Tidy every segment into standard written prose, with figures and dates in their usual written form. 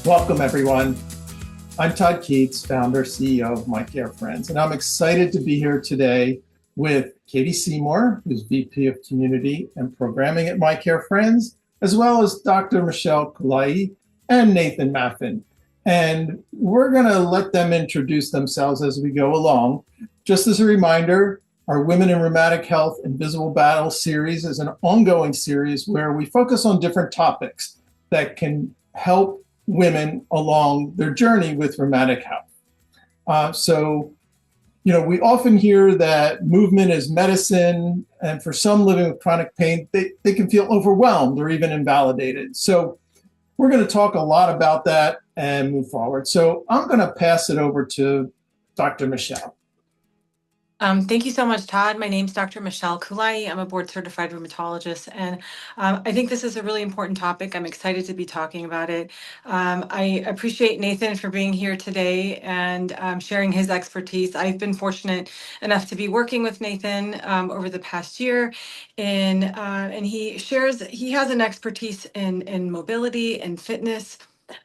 Welcome, everyone. I'm Todd Keats, founder, CEO of My Care Friends, and I'm excited to be here today with Katie Seymour, who's VP of Community and Programming at My Care Friends, as well as Dr. Michelle Koolaee and Nathan Maffin. And we're going to let them introduce themselves as we go along. Just as a reminder, our Women in Rheumatic Health Invisible Battle series is an ongoing series where we focus on different topics that can help women along their journey with rheumatic health. We often hear that movement is medicine, and for some living with chronic pain, they can feel overwhelmed or even invalidated. So we're going to talk a lot about that and move forward. So I'm going to pass it over to Dr. Michelle. Thank you so much, Todd. My name's Dr. Michelle Koolaee. I'm a board-certified rheumatologist, and I think this is a really important topic. I'm excited to be talking about it. I appreciate Nathan for being here today and sharing his expertise. I've been fortunate enough to be working with Nathan over the past year, and he has an expertise in mobility and fitness.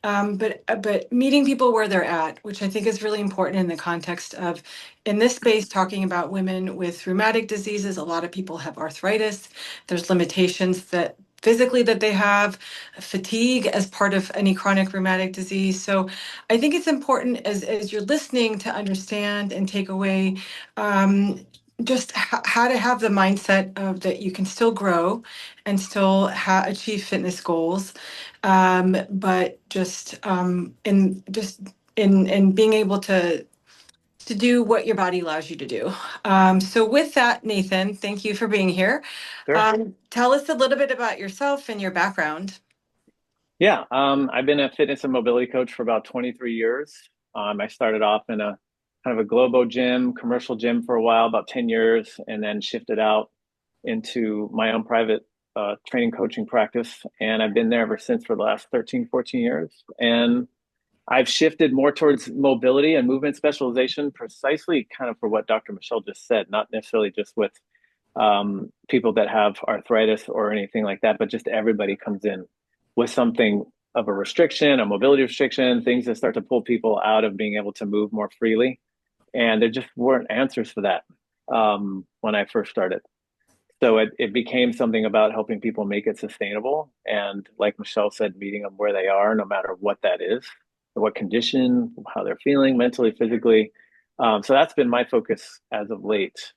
But meeting people where they're at, which I think is really important in the context of, in this space, talking about women with rheumatic diseases. A lot of people have arthritis. There's limitations that physically that they have, fatigue as part of any chronic rheumatic disease. So I think it's important as you're listening to understand and take away just how to have the mindset of that you can still grow and still achieve fitness goals, but in being able to do what your body allows you to do. So with that, Nathan, thank you for being here. Sure. Tell us a little bit about yourself and your background. Yeah, I've been a fitness and mobility coach for about 23 years. I started off in a kind of a Globo gym, commercial gym for a while, about 10 years, and then shifted out into my own private training coaching practice. And I've been there ever since for the last 13, 14 years. And I've shifted more towards mobility and movement specialization, precisely kind of for what Dr. Michelle just said, not necessarily just with people that have arthritis or anything like that, but just everybody comes in with something of a restriction, a mobility restriction, things that start to pull people out of being able to move more freely. And there just weren't answers for that when I first started. So it became something about helping people make it sustainable. And like Michelle said, meeting them where they are, no matter what that is, what condition, how they're feeling mentally, physically. So that's been my focus as of late.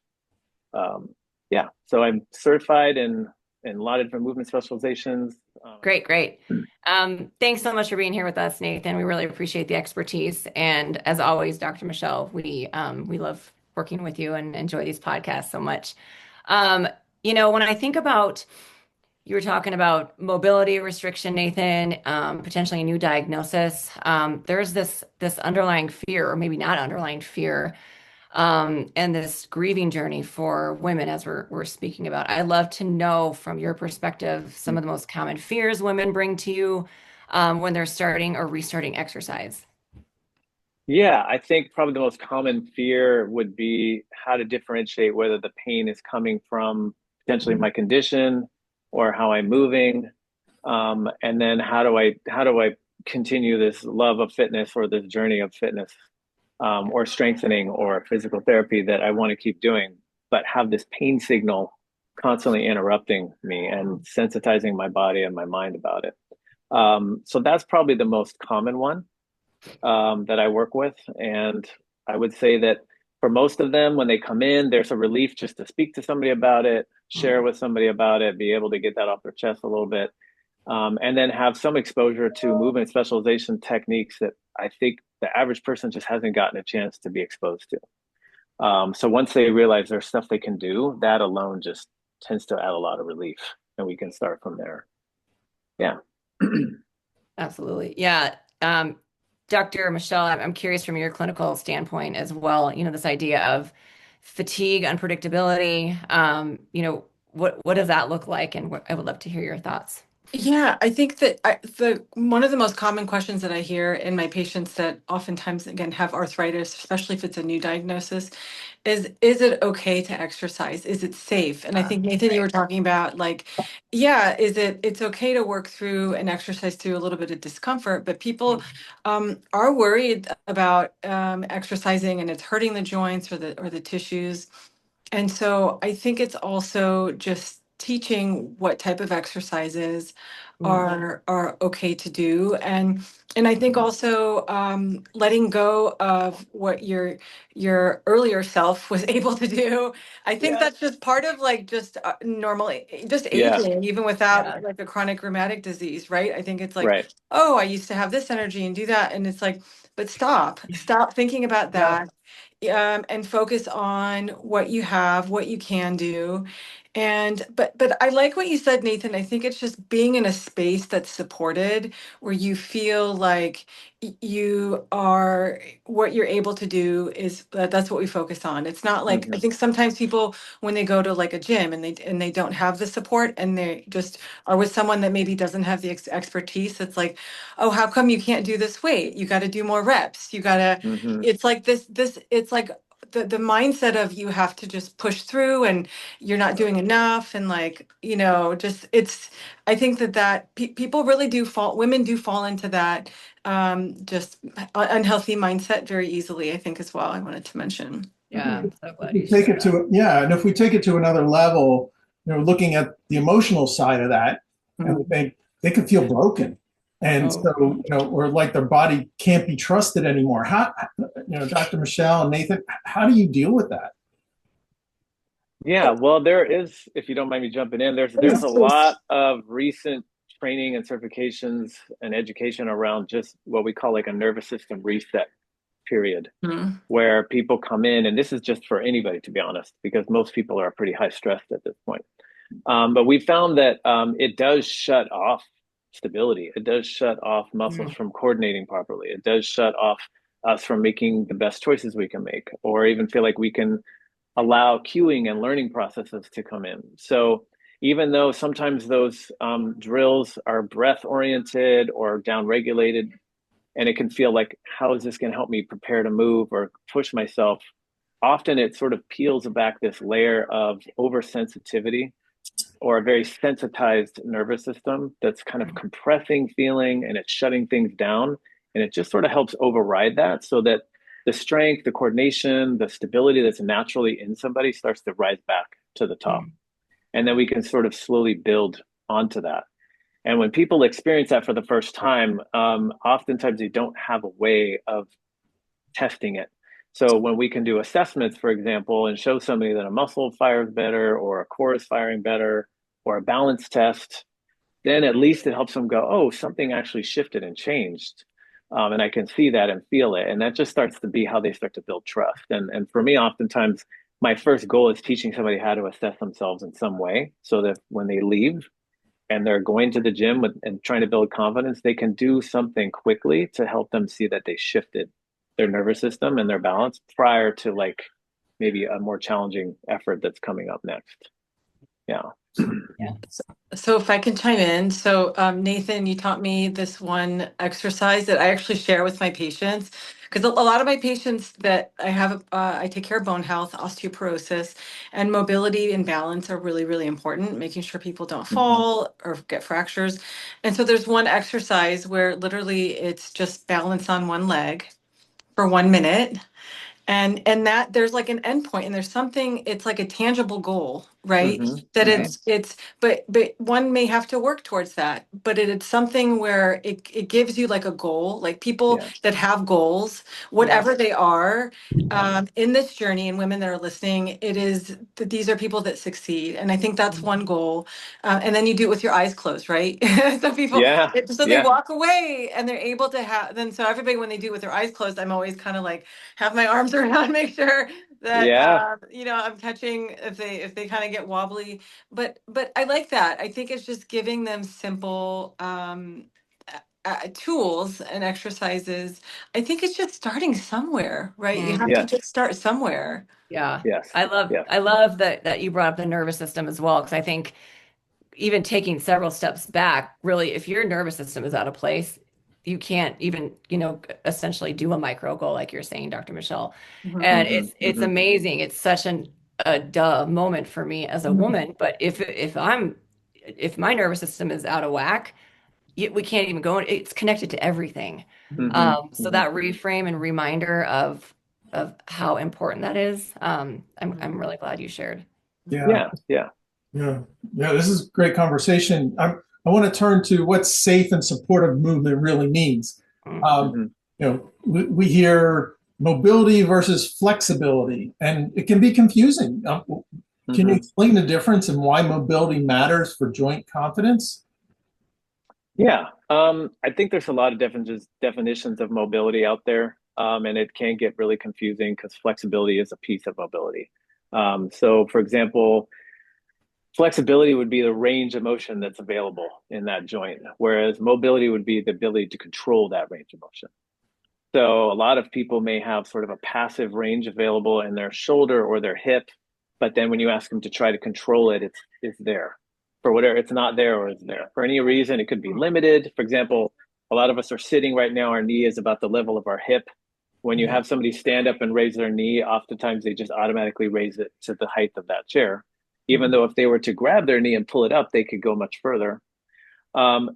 So I'm certified in a lot of different movement specializations. Great. Thanks so much for being here with us, Nathan. We really appreciate the expertise. And as always, Dr. Michelle, we love working with you and enjoy these podcasts so much. When I think about, you were talking about mobility restriction, Nathan, potentially a new diagnosis. There's this underlying fear, or maybe not underlying fear, and this grieving journey for women, as we're speaking about. I'd love to know from your perspective some of the most common fears women bring to you when they're starting or restarting exercise. Yeah, I think probably the most common fear would be how to differentiate whether the pain is coming from potentially my condition or how I'm moving, and then how do I continue this love of fitness or this journey of fitness, or strengthening or physical therapy that I want to keep doing, but have this pain signal constantly interrupting me and sensitizing my body and my mind about it. So that's probably the most common one that I work with. And I would say that for most of them, when they come in, there's a relief just to speak to somebody about it, share with somebody about it, be able to get that off their chest a little bit, and then have some exposure to movement specialization techniques that I think the average person just hasn't gotten a chance to be exposed to. So once they realize there's stuff they can do, that alone just tends to add a lot of relief, and we can start from there. Yeah. Absolutely. Yeah. Dr. Michelle, I'm curious from your clinical standpoint as well, this idea of fatigue, unpredictability, what does that look like? And I would love to hear your thoughts. Yeah, I think that one of the most common questions that I hear in my patients that oftentimes, again, have arthritis, especially if it's a new diagnosis, is it okay to exercise? Is it safe? And I think Nathan, you Right. were talking about like, yeah, it's okay to work through and exercise through a little bit of discomfort, but people are worried about exercising and it's hurting the joints or the tissues. And so I think it's also just teaching what type of exercises are okay to do, and I think also letting go of what your earlier self was able to do. I think Yeah. that's just part of like just just Yeah. aging, even Yeah. without like a chronic rheumatic disease, right? I think it's like, Right. oh, I used to have this energy and do that, and it's like, but stop thinking about Yeah. that, and focus on what you have, what you can do. And but I like what you said, Nathan. I think it's just being in a space that's supported, where you feel like you are what you're able to do is that's what we focus on. It's not like I Hmm. think sometimes people when they go to like a gym and they don't have the support and they just are with someone that maybe doesn't have the expertise. It's like, oh, how come you can't do this weight? You got to do more reps. You got to Hmm. it's like it's like the mindset of you have to just push through and you're not doing enough and like just it's I think people really do fall women do fall into that just unhealthy mindset very easily, I think, as well. I wanted to mention. Yeah. I'm so If glad we you take shared it that. to, yeah, and if we take it to another level, looking at the emotional side of that, and we Mhm. think they could feel broken. And Oh, so, or like their body can't be trusted anymore. Dr. Michelle and Nathan, how do you deal with that? Yeah, well, there is, if you don't mind me jumping in, there's Please, a please. lot of recent training and certifications and education around just what we call like a nervous system reset period, Mhm. where people come in, and this is just for anybody, to be honest, because most people are pretty high stressed at this point. But we found that it does shut off stability. It does shut off muscles from coordinating properly. It does shut off us from making the best choices we can make, or even feel like we can allow cueing and learning processes to come in. So even though sometimes those drills are breath oriented or down regulated, and it can feel like, how is this going to help me prepare to move or push myself? Often it sort of peels back this layer of oversensitivity or a very sensitized nervous system that's kind of compressing feeling and it's shutting things down. And it just sort of helps override that so that the strength, the coordination, the stability that's naturally in somebody starts to rise back to the top. And then we can sort of slowly build onto that. And when people experience that for the first time, oftentimes they don't have a way of testing it. So when we can do assessments, for example, and show somebody that a muscle fires better or a core is firing better or a balance test, then at least it helps them go, oh, something actually shifted and changed. And I can see that and feel it. And that just starts to be how they start to build trust. And for me, oftentimes, my first goal is teaching somebody how to assess themselves in some way so that when they leave and they're going to the gym and trying to build confidence, they can do something quickly to help them see that they shifted their nervous system and their balance prior to like maybe a more challenging effort that's coming up next. Yeah. yeah. So if I can chime in, so Nathan, you taught me this one exercise that I actually share with my patients because a lot of my patients that I have, I take care of bone health, osteoporosis, and mobility and balance are really, really important, making sure people don't Mm-hmm. fall or get fractures. And so there's one exercise where literally it's just balance on one leg for 1 minute, and that there's like an endpoint and there's something, it's like a tangible goal, right? Mm-hmm. That Mm-hmm. it's but one may have to work towards that, but it's something where it gives you like a goal, like people Yeah. that have goals, whatever they are, in this journey, and women that are listening, it is that these are people that succeed, and I think that's one goal. And then you do it with your eyes closed, right? So people, Yeah. so they Yeah. walk away and they're able to have, then so everybody, when they do it with their eyes closed, I'm always kind of like have my arms around, make sure that Yeah. I'm touching if they kind of get wobbly. But I like that. I think it's just giving them simple tools and exercises. I think it's just starting somewhere, right? You have to Yes. just start somewhere. Yeah. Yes. I love Yes. I love that you brought up the nervous system as well, because I think even taking several steps back, really, if your nervous system is out of place, you can't even, essentially do a micro goal like you're saying, Dr. Michelle. Mhm. And Mhm, it's mhm. amazing. It's such a duh moment for me as a woman. But if my nervous system is out of whack, we can't even go. It's connected to everything. Mhm, So mhm. that reframe and reminder of how important that is, I'm really glad you shared. Yeah, Yeah, yeah. yeah, yeah. This is a great conversation. I want to turn to what safe and supportive movement really means. Mm. Um, Mhm, we hear mobility versus flexibility, and it can be confusing. Can you mhm. explain the difference and why mobility matters for joint confidence? Yeah, I think there's a lot of definitions of mobility out there, and it can get really confusing because flexibility is a piece of mobility. So, for example, flexibility would be the range of motion that's available in that joint, whereas mobility would be the ability to control that range of motion. So, a lot of people may have sort of a passive range available in their shoulder or their hip, but then when you ask them to try to control it, it's there for whatever, it's not there or it's there for any reason. It could be limited. For example, a lot of us are sitting right now, our knee is about the level of our hip. When you have somebody stand up and raise their knee, oftentimes they just automatically raise it to the height of that chair, even though if they were to grab their knee and pull it up, they could go much further.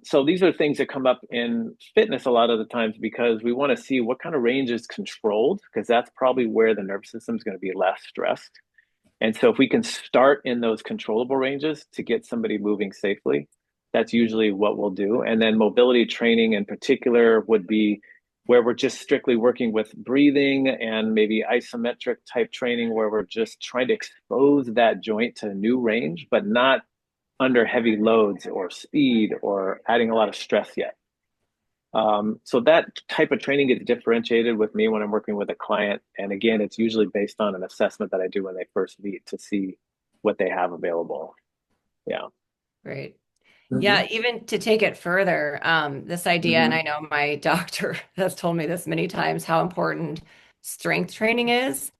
So these are things that come up in fitness a lot of the times because we want to see what kind of range is controlled, because that's probably where the nervous system is going to be less stressed. And so if we can start in those controllable ranges to get somebody moving safely, that's usually what we'll do. And then mobility training in particular would be where we're just strictly working with breathing and maybe isometric type training where we're just trying to expose that joint to a new range, but not under heavy loads or speed or adding a lot of stress yet. So that type of training gets differentiated with me when I'm working with a client. And again, it's usually based on an assessment that I do when they first meet to see what they have available. Yeah. Great. Mhm. Yeah, even to take it further, this idea, and Mm-hmm. I know my doctor has told me this many times, how important strength training is.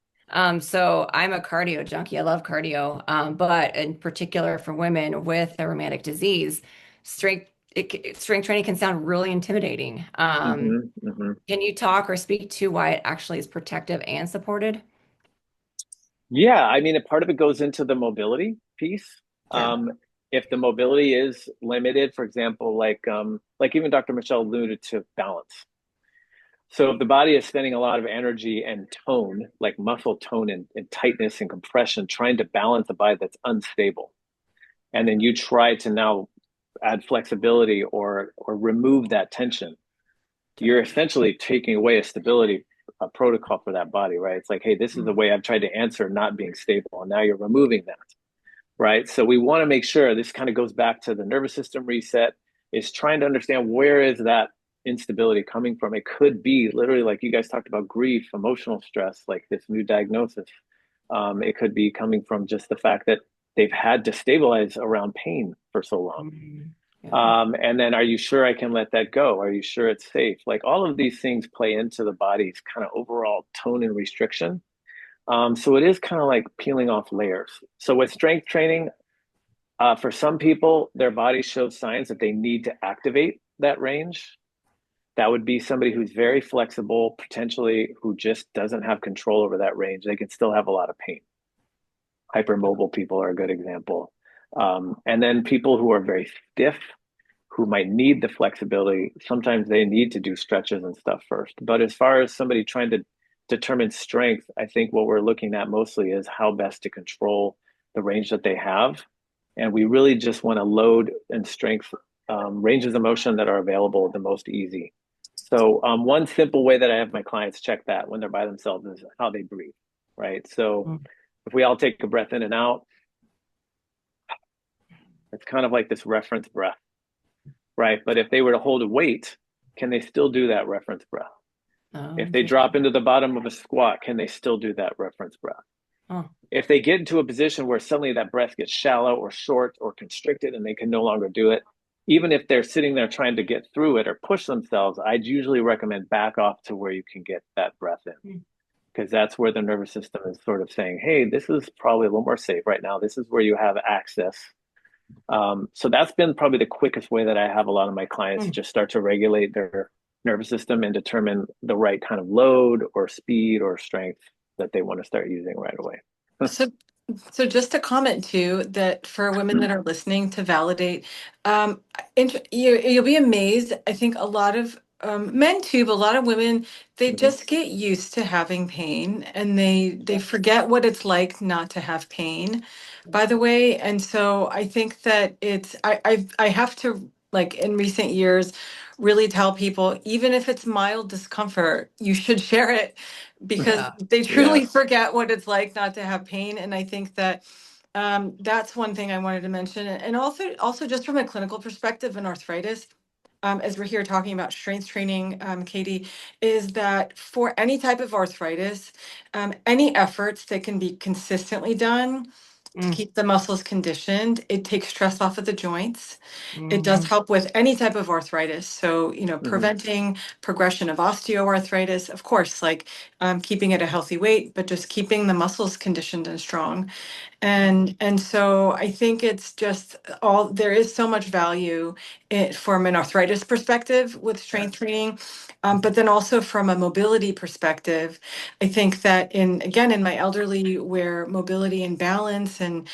So I'm a cardio junkie. I love cardio, but in particular for women with a rheumatic disease, strength training can sound really intimidating. Mm-hmm. Mm-hmm. Can you talk or speak to why it actually is protective and supported? Yeah, I mean, a part of it goes into the mobility piece. Yeah. If the mobility is limited, for example, like even Dr. Michelle alluded to balance. So if the body is spending a lot of energy and tone, like muscle tone and tightness and compression, trying to balance a body that's unstable, and then you try to now add flexibility or remove that tension, you're essentially taking away a stability protocol for that body, right? It's like, hey, this is the way I've tried to answer not being stable, and now you're removing that, right? So we want to make sure this kind of goes back to the nervous system reset, is trying to understand where is that instability coming from. It could be literally like you guys talked about grief, emotional stress, like this new diagnosis. It could be coming from just the fact that they've had to stabilize around pain for so long. Yeah. And then, are you sure I can let that go? Are you sure it's safe? Like all of these things play into the body's kind of overall tone and restriction. So it is kind of like peeling off layers. So with strength training, for some people, their body shows signs that they need to activate that range. That would be somebody who's very flexible, potentially who just doesn't have control over that range. They can still have a lot of pain. Hypermobile people are a good example. And then people who are very stiff, who might need the flexibility, sometimes they need to do stretches and stuff first. But as far as somebody trying to determine strength, I think what we're looking at mostly is how best to control the range that they have. And we really just want to load and strength ranges of motion that are available the most easy. So one simple way that I have my clients check that when they're by themselves is how they breathe, right? So if we all take a breath in and out, it's kind of like this reference breath, right? But if they were to hold a weight, can they still do that reference breath? Oh, If they interesting. drop into the bottom of a squat, can they still do that reference breath? Oh, If they get into a position where suddenly that breath gets shallow or short or constricted and they can no longer do it, even if they're sitting there trying to get through it or push themselves, I'd usually recommend back off to where you can get that breath in, because that's where the nervous system is sort of saying, hey, this is probably a little more safe right now. This is where you have access. So that's been probably the quickest way that I have a lot of my clients just start to regulate their nervous system and determine the right kind of load or speed or strength that they want to start using right away. So, so just a comment too, that for women that are listening to validate, um, you'll be amazed. I think a lot of men too, but a lot of women, they Mhm. just get used to having pain, and they forget what it's like not to have pain, by the way. And so I think that I have to, like, in recent years, really tell people, even if it's mild discomfort, you should share it, because Yeah. they Yeah. truly forget what it's like not to have pain. And I think that that's one thing I wanted to mention. And also just from a clinical perspective in arthritis, as we're here talking about strength training, Katie, is that for any type of arthritis, any efforts that can be consistently done to Mm. keep the muscles conditioned, it takes stress off of the joints. It does Mhm. help with any type of arthritis. So, Hmm. preventing progression of osteoarthritis, of course, like keeping it a healthy weight, but just keeping the muscles conditioned and strong. And so I think it's just there is so much value from an arthritis perspective with strength training. But then also from a mobility perspective, I think that in my elderly, where mobility and balance and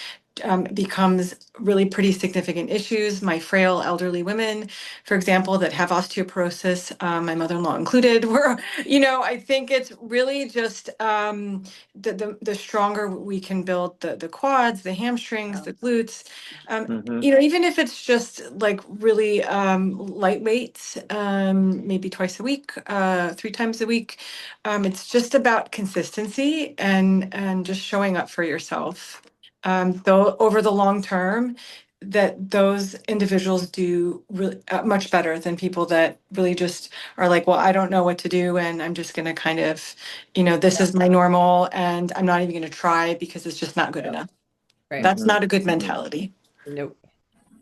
becomes really pretty significant issues. My frail elderly women, for example, that have osteoporosis, my mother-in-law included, I think it's really just the stronger we can build the quads, the hamstrings, the glutes, Hmm. even if it's just like really lightweight, maybe twice a week, 3 times a week. It's just about consistency and just showing up for yourself. Though over the long term, that those individuals do really much better than people that really just are like, well, I don't know what to do, and I'm just going to kind of, this is my normal, and I'm not even going to try because it's just not good enough. Right. That's Hmm. not a good Hmm. mentality. Nope.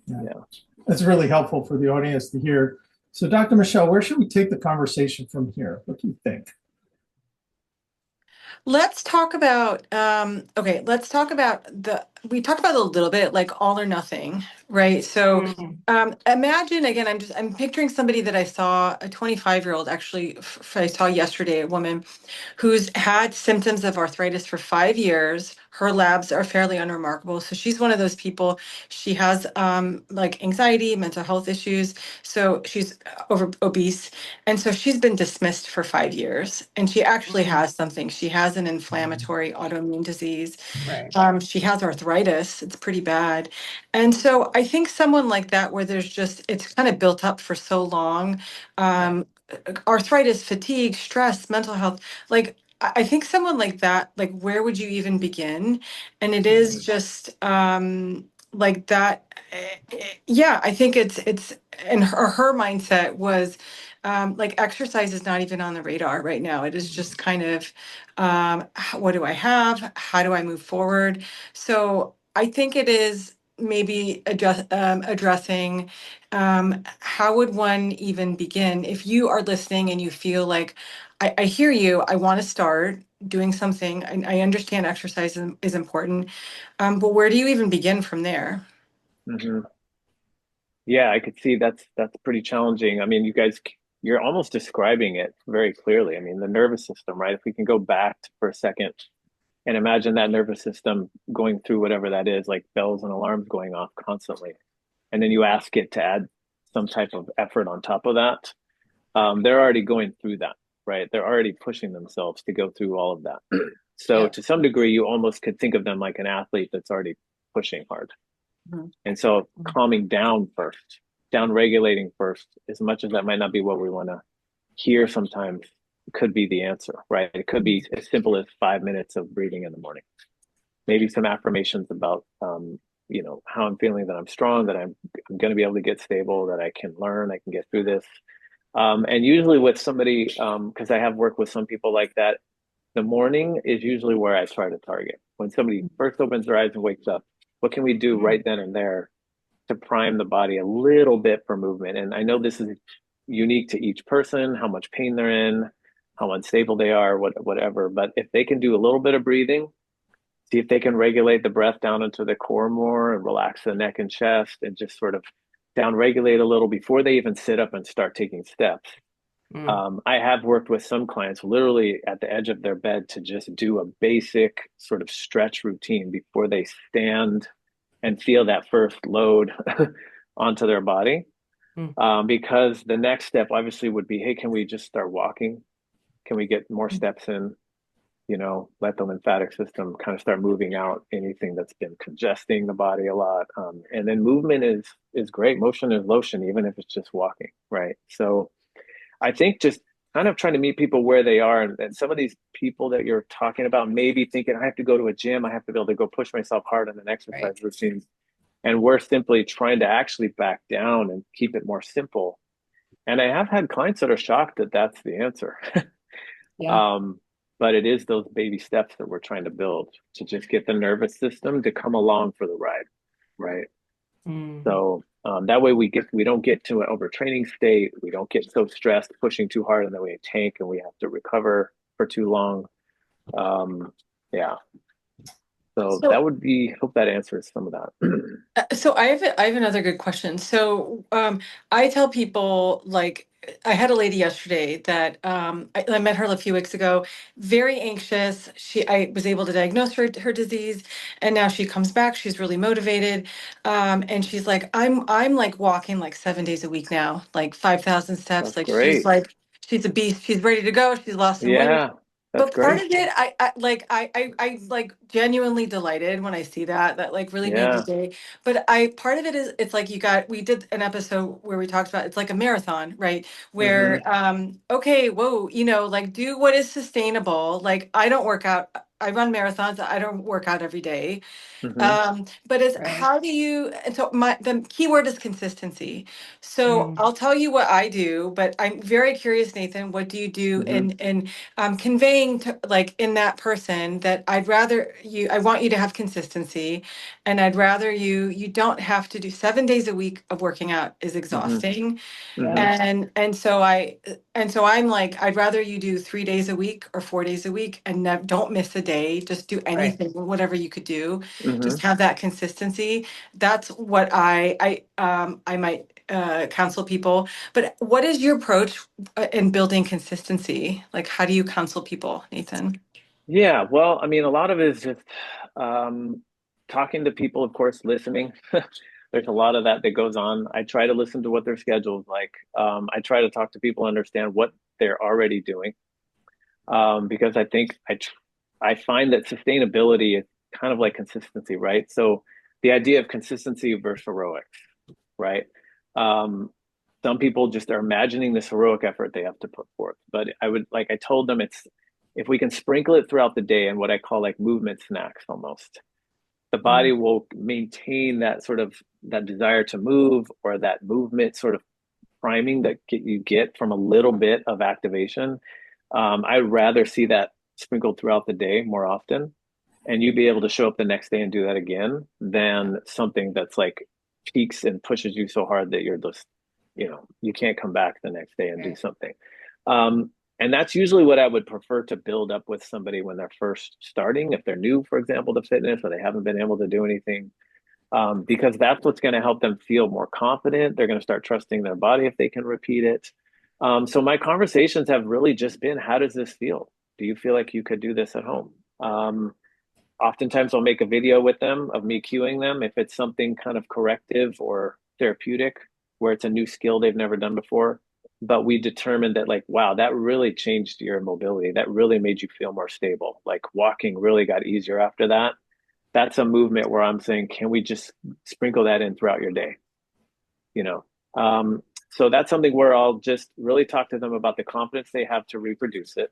Yeah. Yeah. That's really helpful for the audience to hear. So, Dr. Michelle, where should we take the conversation from here? What do you think? Let's talk about let's talk about we talked about it a little bit, like all or nothing, right? So Mm. imagine again, I'm picturing somebody that I saw, a 25-year-old actually, I saw yesterday, a woman who's had symptoms of arthritis for 5 years. Her labs are fairly unremarkable. So she's one of those people. She has like anxiety, mental health issues. So she's obese. And so she's been dismissed for 5 years. And she actually Mm. has something. She has an inflammatory autoimmune disease. Right. She has arthritis. It's pretty bad. And so I think someone like that, where it's kind of built up for so long, Right. arthritis, fatigue, stress, mental health, like I think someone like that, like where would you even begin? And it is just like that. Yeah, I think it's and her mindset was like exercise is not even on the radar right now. It is just kind of what do I have? How do I move forward? So I think it is maybe addressing how would one even begin if you are listening and you feel like I hear you, I want to start doing something. I understand exercise is important, but where do you even begin from there? Hmm. Yeah, I could see that's pretty challenging. I mean, you're almost describing it very clearly. I mean, the nervous system, right? If we can go back for a second and imagine that nervous system going through whatever that is, like bells and alarms going off constantly, and then you ask it to add some type of effort on top of that, they're already going through that, right? They're already pushing themselves to go through all of that. So Yeah. to some degree, you almost could think of them like an athlete that's already pushing hard. Mhm. And so calming down first, down regulating first, as much as that might not be what we want to hear sometimes, could be the answer, right? It could be as simple as 5 minutes of breathing in the morning. Maybe some affirmations about, how I'm feeling, that I'm strong, that I'm going to be able to get stable, that I can learn, I can get through this. And usually with somebody, because I have worked with some people like that, the morning is usually where I try to target. When somebody first opens their eyes and wakes up, what can we do right then and there to prime the body a little bit for movement? And I know this is unique to each person, how much pain they're in, how unstable they are, whatever. But if they can do a little bit of breathing, see if they can regulate the breath down into the core more and relax the neck and chest and just sort of down regulate a little before they even sit up and start taking steps. I have worked with some clients literally at the edge of their bed to just do a basic sort of stretch routine before they stand and feel that first load onto their body. Because the next step obviously would be, hey, can we just start walking? Can we get more steps in? Let the lymphatic system kind of start moving out anything that's been congesting the body a lot. And then movement is great. Motion is lotion, even if it's just walking, right? So I think just kind of trying to meet people where they are. And some of these people that you're talking about may be thinking, I have to go to a gym. I have to be able to go push myself hard on an exercise routine. And we're simply trying to actually back down and keep it more simple. And I have had clients that are shocked that that's the answer. But it is those baby steps that we're trying to build to just get the nervous system to come along for the ride, right? So that way we don't get to an overtraining state. We don't get so stressed, pushing too hard, and then we tank and we have to recover for too long. Yeah. So that would be, hope that answers some of that. So I have another good question. So I tell people, like, I had a lady yesterday that I met her a few weeks ago, very anxious. I was able to diagnose her disease, and now she comes back. She's really motivated, and she's like, I'm like walking like 7 days a week now, like 5,000 steps. That's Like great. she's a beast. She's ready to go. She's lost some weight. Yeah, that's But part great. of it, I like genuinely delighted when I see that like really made the Yeah. day. But part of it is, it's like we did an episode where we talked about, it's like a marathon, right? Where okay, whoa, like, do what is sustainable. Like, I don't work out. I run marathons. I don't work out every day. But how do you, and so the key word is consistency. So I'll tell you what I do, but I'm very curious, Nathan, what do you do in conveying to, like, in that person, that I want you to have consistency, and I'd rather you don't have to do 7 days a week of working out is exhausting. And so I'm like, I'd rather you do 3 days a week or 4 days a week and don't miss a day. Just do anything, whatever you could do. Just have that consistency. That's what I might counsel people. But what is your approach in building consistency? Like, how do you counsel people, Nathan? Yeah, well, I mean, a lot of it is just talking to people, of course, listening. There's a lot of that goes on. I try to listen to what their schedule is like. I try to talk to people, understand what they're already doing, because I think I find that sustainability is kind of like consistency, right? So the idea of consistency versus heroics, right? Some people just are imagining this heroic effort they have to put forth. But I told them, it's if we can sprinkle it throughout the day and what I call like movement snacks almost, the body will maintain that sort of that desire to move, or that movement sort of priming that you get from a little bit of activation. I'd rather see that sprinkled throughout the day more often, and you be able to show up the next day and do that again, than something that's like peaks and pushes you so hard that you're just, you can't come back the next day and do something. And that's usually what I would prefer to build up with somebody when they're first starting, if they're new, for example, to fitness, or they haven't been able to do anything, because that's what's going to help them feel more confident. They're going to start trusting their body if they can repeat it. So my conversations have really just been, how does this feel? Do you feel like you could do this at home? Oftentimes I'll make a video with them of me cueing them if it's something kind of corrective or therapeutic, where it's a new skill they've never done before. But we determined that, like, wow, that really changed your mobility. That really made you feel more stable. Like, walking really got easier after that. That's a movement where I'm saying, can we just sprinkle that in throughout your day? So that's something where I'll just really talk to them about the confidence they have to reproduce it.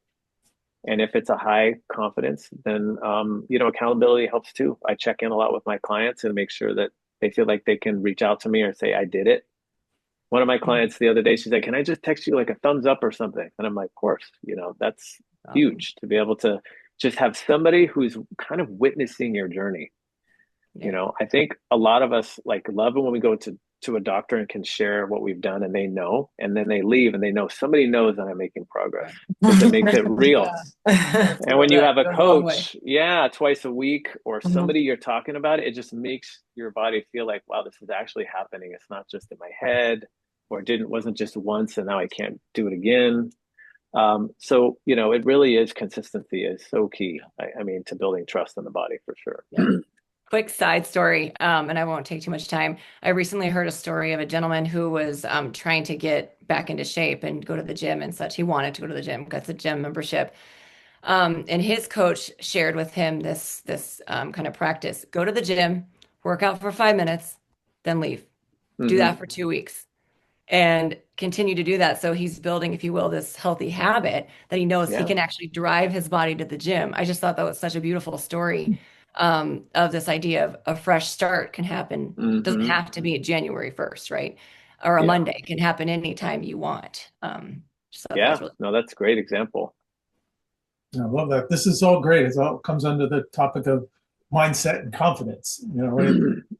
And if it's a high confidence, then, accountability helps too. I check in a lot with my clients and make sure that they feel like they can reach out to me or say, I did it. One of my clients the other day, she's like, can I just text you like a thumbs up or something? And I'm like, of course, that's huge to be able to just have somebody who's kind of witnessing your journey. I think a lot of us like love it when we go to a doctor and can share what we've done, and they know, and then they leave and they know somebody knows that I'm making progress, because it makes it real. And when you have a coach, twice a week, or somebody you're talking about, it just makes your body feel like, wow, this is actually happening. It's not just in my head. or wasn't just once and now I can't do it again. So, it really is, consistency is so key. I mean, to building trust in the body for sure. Yeah. Quick side story, and I won't take too much time. I recently heard a story of a gentleman who was trying to get back into shape and go to the gym and such. He wanted to go to the gym, got the gym membership. And his coach shared with him this kind of practice. Go to the gym, work out for 5 minutes, then leave. Do that for 2 weeks and continue to do that. So he's building, if you will, this healthy habit that he knows he Yeah. can actually drive his body to the gym. I just thought that was such a beautiful story of this idea of a fresh start can happen. It doesn't have to be January 1st, right? Or a Yeah. Monday. It can happen anytime you want. So that Yeah. was really No, that's a great example. I love that. This is all great. It all comes under the topic of mindset and confidence.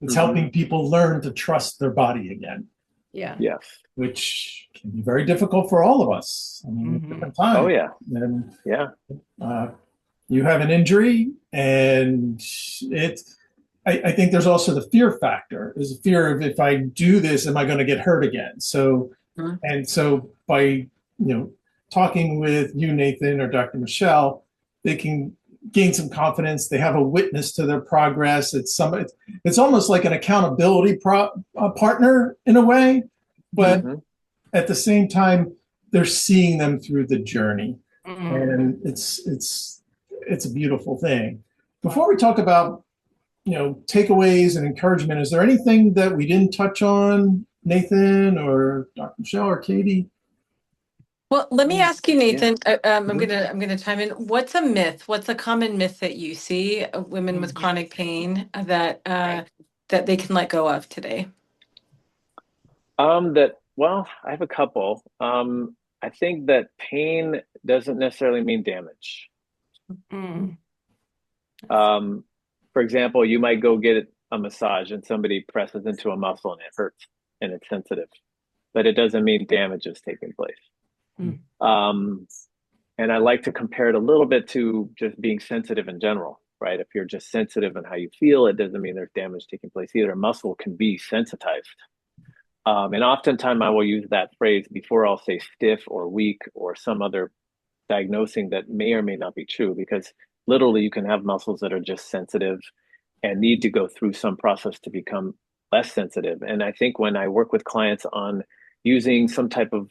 It's helping people learn to trust their body again, Yeah. Yes. which can be very difficult for all of us. I mean, at different times. Oh, yeah. And Yeah. you have an injury, and I think there's also the fear factor. There's a fear of, if I do this, am I going to get hurt again? So, and so by talking with you, Nathan, or Dr. Michelle, they can gain some confidence. They have a witness to their progress. It's almost like an accountability partner in a way, but at the same time, they're seeing them through the journey, and it's a beautiful thing. Before we talk about takeaways and encouragement, is there anything that we didn't touch on, Nathan or Dr. Michelle or Katie? Well, let me ask you, Nathan. I'm gonna chime in. What's a myth? What's a common myth that you see of women with chronic pain that they can let go of today? Well, I have a couple. I think that pain doesn't necessarily mean damage. For example, you might go get a massage and somebody presses into a muscle and it hurts and it's sensitive, but it doesn't mean damage is taking place. And I like to compare it a little bit to just being sensitive in general, right? If you're just sensitive in how you feel, it doesn't mean there's damage taking place either. A muscle can be sensitized. And oftentimes I will use that phrase before I'll say stiff or weak or some other diagnosing that may or may not be true, because literally you can have muscles that are just sensitive and need to go through some process to become less sensitive. And I think when I work with clients on using some type of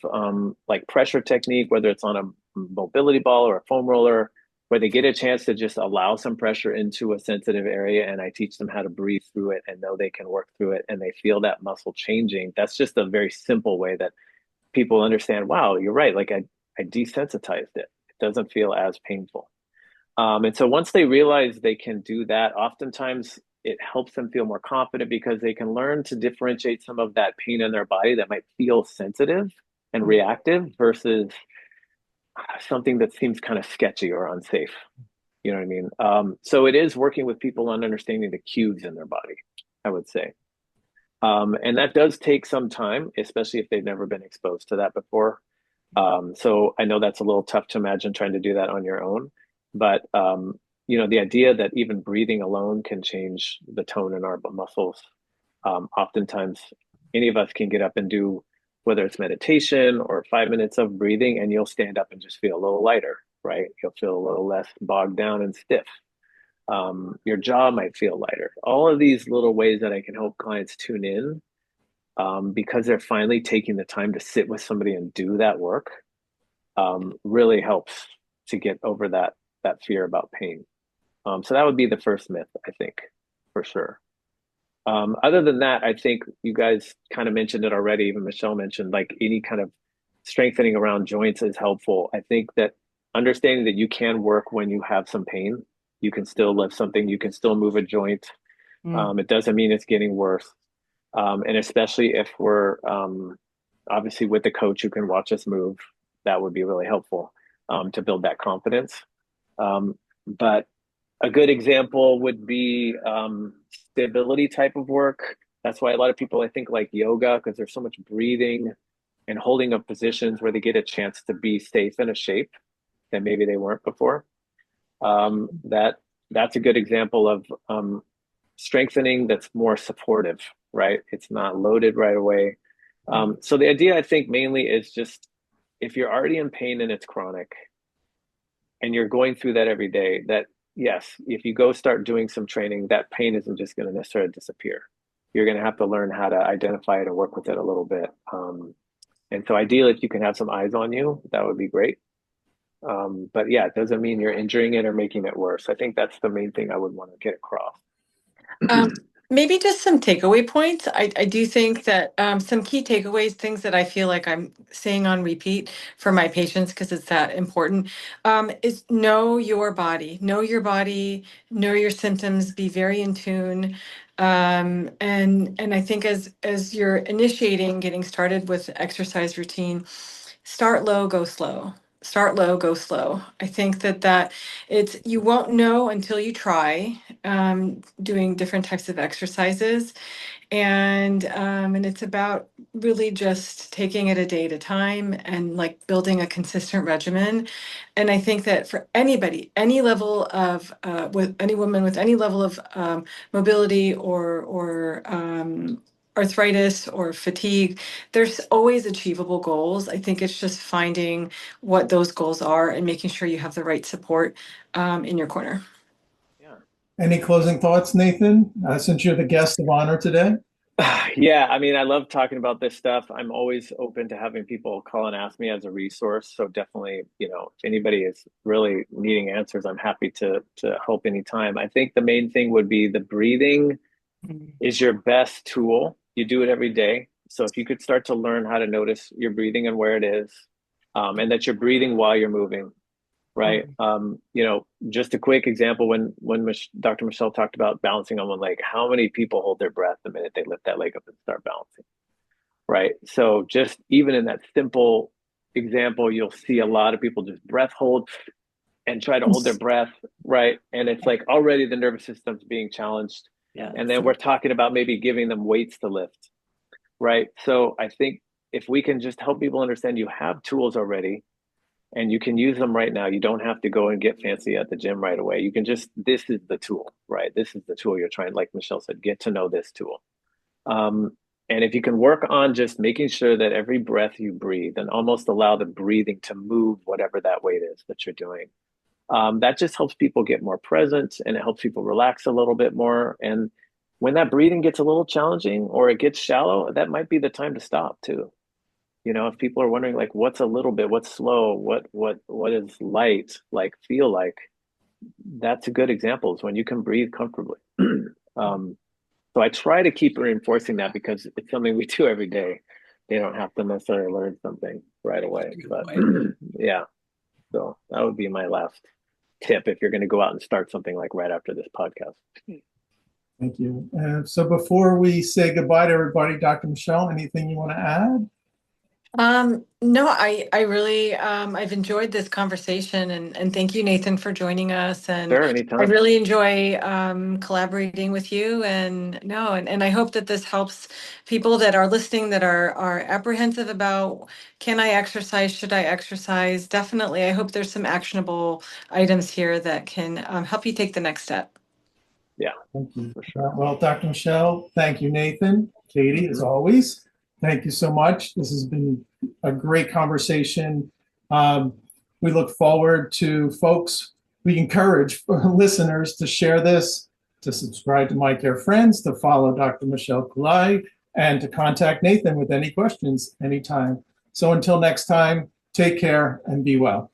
like pressure technique, whether it's on a mobility ball or a foam roller, where they get a chance to just allow some pressure into a sensitive area, and I teach them how to breathe through it and know they can work through it, and they feel that muscle changing. That's just a very simple way that people understand, wow, you're right. Like I desensitized it. It doesn't feel as painful. And so once they realize they can do that, oftentimes it helps them feel more confident, because they can learn to differentiate some of that pain in their body that might feel sensitive and reactive versus something that seems kind of sketchy or unsafe. You know what I mean? So it is working with people on understanding the cues in their body, I would say. And that does take some time, especially if they've never been exposed to that before. So I know that's a little tough to imagine trying to do that on your own, but the idea that even breathing alone can change the tone in our muscles. Oftentimes, any of us can get up and do, whether it's meditation or 5 minutes of breathing, and you'll stand up and just feel a little lighter, right? You'll feel a little less bogged down and stiff. Your jaw might feel lighter. All of these little ways that I can help clients tune in, because they're finally taking the time to sit with somebody and do that work, really helps to get over that fear about pain. So that would be the first myth, I think, for sure. Other than that, I think you guys kind of mentioned it already. Even Michelle mentioned, like, any kind of strengthening around joints is helpful. I think that understanding that you can work when you have some pain, you can still lift something, you can still move a joint. It doesn't mean it's getting worse. And especially if we're obviously with the coach who can watch us move, that would be really helpful to build that confidence. But a good example would be stability type of work. That's why a lot of people, I think, like yoga, because there's so much breathing and holding of positions where they get a chance to be safe in a shape that maybe they weren't before. That's a good example of strengthening that's more supportive, right? It's not loaded right away. So the idea, I think, mainly is just if you're already in pain and it's chronic and you're going through that every day, that yes, if you go start doing some training, that pain isn't just going to necessarily disappear. You're going to have to learn how to identify it and work with it a little bit. And so ideally, if you can have some eyes on you, that would be great. But yeah, it doesn't mean you're injuring it or making it worse. I think that's the main thing I would want to get across. Maybe just some takeaway points. I do think that some key takeaways, things that I feel like I'm saying on repeat for my patients because it's that important, is know your body, know your symptoms, be very in tune. And I think as you're initiating, getting started with exercise routine, start low, go slow. Start low, go slow. I think that it's you won't know until you try doing different types of exercises, and it's about really just taking it a day at a time and like building a consistent regimen. And I think that for anybody, any level of with any woman with any level of mobility or arthritis or fatigue, there's always achievable goals. I think it's just finding what those goals are and making sure you have the right support in your corner. Yeah. Any closing thoughts, Nathan, since you're the guest of honor today? Yeah, I mean, I love talking about this stuff. I'm always open to having people call and ask me as a resource. So definitely, if anybody is really needing answers, I'm happy to help anytime. I think the main thing would be the breathing is your best tool. You do it every day. So if you could start to learn how to notice your breathing and where it is, and that you're breathing while you're moving, right? Just a quick example, when Dr. Michelle talked about balancing on one leg, how many people hold their breath the minute they lift that leg up and start balancing, right? So just even in that simple example, you'll see a lot of people just breath hold and try to hold their breath, right? And it's like already the nervous system's being challenged. Yeah. And then we're talking about maybe giving them weights to lift, right? So I think if we can just help people understand you have tools already and you can use them right now. You don't have to go and get fancy at the gym right away. You can just, this is the tool, right? This is the tool you're trying, like Michelle said, get to know this tool. And if you can work on just making sure that every breath you breathe and almost allow the breathing to move whatever that weight is that you're doing, that just helps people get more present and it helps people relax a little bit more. And when that breathing gets a little challenging or it gets shallow, that might be the time to stop too. If people are wondering like what's a little bit, what's slow, what is light, like feel like, that's a good example is when you can breathe comfortably. So I try to keep reinforcing that because it's something we do every day. They don't have to necessarily learn something right away. But yeah, so that would be my last tip if you're going to go out and start something like right after this podcast. Thank you. So before we say goodbye to everybody, Dr. Michelle, anything you want to add? No, I really, I've enjoyed this conversation and thank you, Nathan, for joining us. And Sure, anytime. I really enjoy collaborating with you and I hope that this helps people that are listening that are apprehensive about, can I exercise? Should I exercise? Definitely. I hope there's some actionable items here that can help you take the next step. Yeah, thank you. For sure. Well, Dr. Michelle, thank you, Nathan. Katie, as always. Thank you so much. This has been a great conversation. We look forward to folks. We encourage listeners to share this, to subscribe to My Care Friends, to follow Dr. Michelle Koolaee, and to contact Nathan with any questions anytime. So until next time, take care and be well.